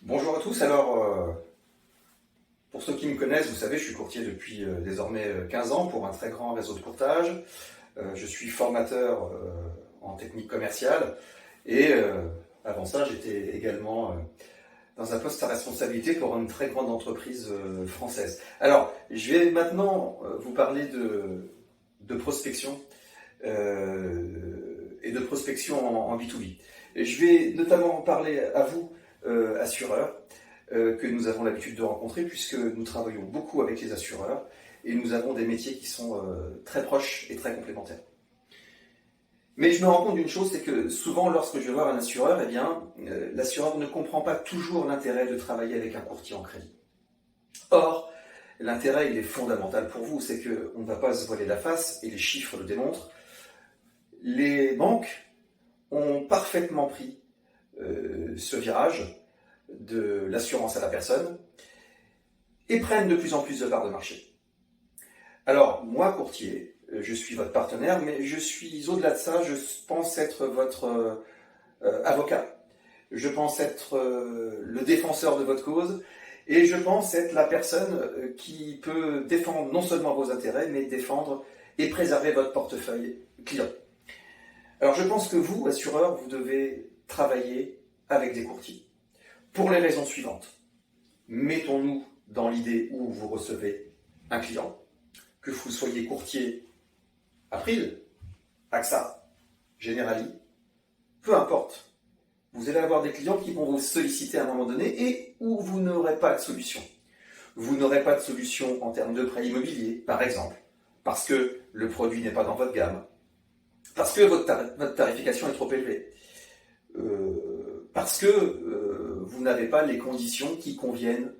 Bonjour à tous, pour ceux qui me connaissent, vous savez, je suis courtier depuis désormais 15 ans pour un très grand réseau de courtage. Je suis formateur en technique commerciale et avant ça, j'étais également dans un poste à responsabilité pour une très grande entreprise française. Alors, je vais maintenant vous parler de prospection et de prospection en B2B. Et je vais notamment parler à vous, assureurs, que nous avons l'habitude de rencontrer puisque nous travaillons beaucoup avec les assureurs et nous avons des métiers qui sont très proches et très complémentaires. Mais je me rends compte d'une chose, c'est que souvent lorsque je vais voir un assureur, l'assureur ne comprend pas toujours l'intérêt de travailler avec un courtier en crédit. Or, l'intérêt il est fondamental pour vous, c'est qu'on ne va pas se voiler la face et les chiffres le démontrent. Les banques ont parfaitement pris ce virage de l'assurance à la personne et prennent de plus en plus de parts de marché. Alors, moi, courtier, je suis votre partenaire, mais je suis au-delà de ça, je pense être votre avocat. Je pense être le défenseur de votre cause et je pense être la personne qui peut défendre non seulement vos intérêts, mais défendre et préserver votre portefeuille client. Alors, je pense que vous, assureur, vous devez travailler avec des courtiers. Pour les raisons suivantes. Mettons-nous dans l'idée où vous recevez un client, que vous soyez courtier April, AXA, Generali, peu importe. Vous allez avoir des clients qui vont vous solliciter à un moment donné et où vous n'aurez pas de solution. Vous n'aurez pas de solution en termes de prêt immobilier, par exemple, parce que le produit n'est pas dans votre gamme, parce que votre tarification est trop élevée, parce que vous n'avez pas les conditions qui conviennent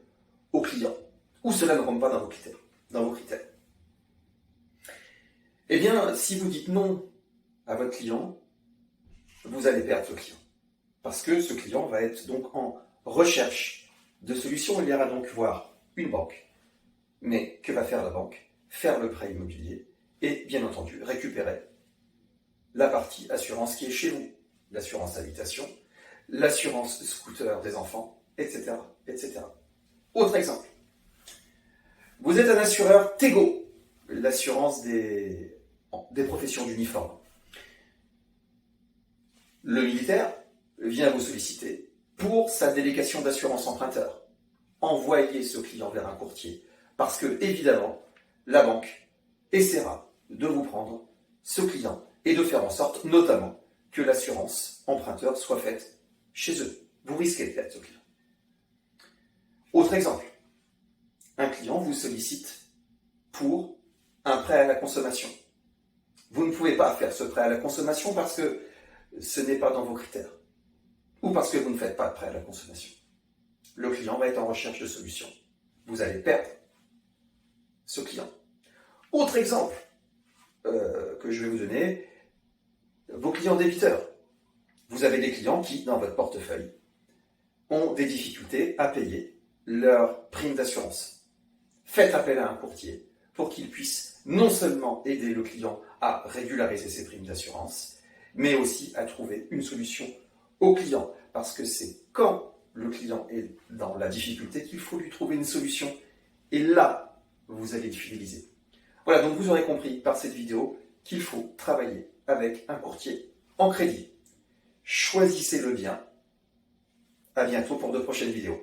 aux clients, ou cela ne rentre pas dans vos critères. Eh bien, si vous dites non à votre client, vous allez perdre ce client. Parce que ce client va être donc en recherche de solutions. Il ira donc voir une banque. Mais que va faire la banque? Faire le prêt immobilier et, bien entendu, récupérer la partie assurance qui est chez vous. L'assurance habitation, l'assurance scooter des enfants, etc., etc. Autre exemple. Vous êtes un assureur Tego, l'assurance des professions d'uniforme. Le militaire vient vous solliciter pour sa délégation d'assurance emprunteur. Envoyez ce client vers un courtier parce que, évidemment, la banque essaiera de vous prendre ce client et de faire en sorte, notamment, que l'assurance emprunteur soit faite chez eux. Vous risquez de perdre ce client. Autre exemple. Un client vous sollicite pour un prêt à la consommation. Vous ne pouvez pas faire ce prêt à la consommation parce que ce n'est pas dans vos critères. Ou parce que vous ne faites pas de prêt à la consommation. Le client va être en recherche de solutions. Vous allez perdre ce client. Autre exemple que je vais vous donner, vos clients débiteurs. Vous avez des clients qui, dans votre portefeuille, ont des difficultés à payer leur prime d'assurance. Faites appel à un courtier pour qu'il puisse non seulement aider le client à régulariser ses primes d'assurance, mais aussi à trouver une solution au client. Parce que c'est quand le client est dans la difficulté qu'il faut lui trouver une solution. Et là, vous allez le fidéliser. Voilà, donc vous aurez compris par cette vidéo qu'il faut travailler avec un courtier en crédit. Choisissez-le bien. À bientôt pour de prochaines vidéos.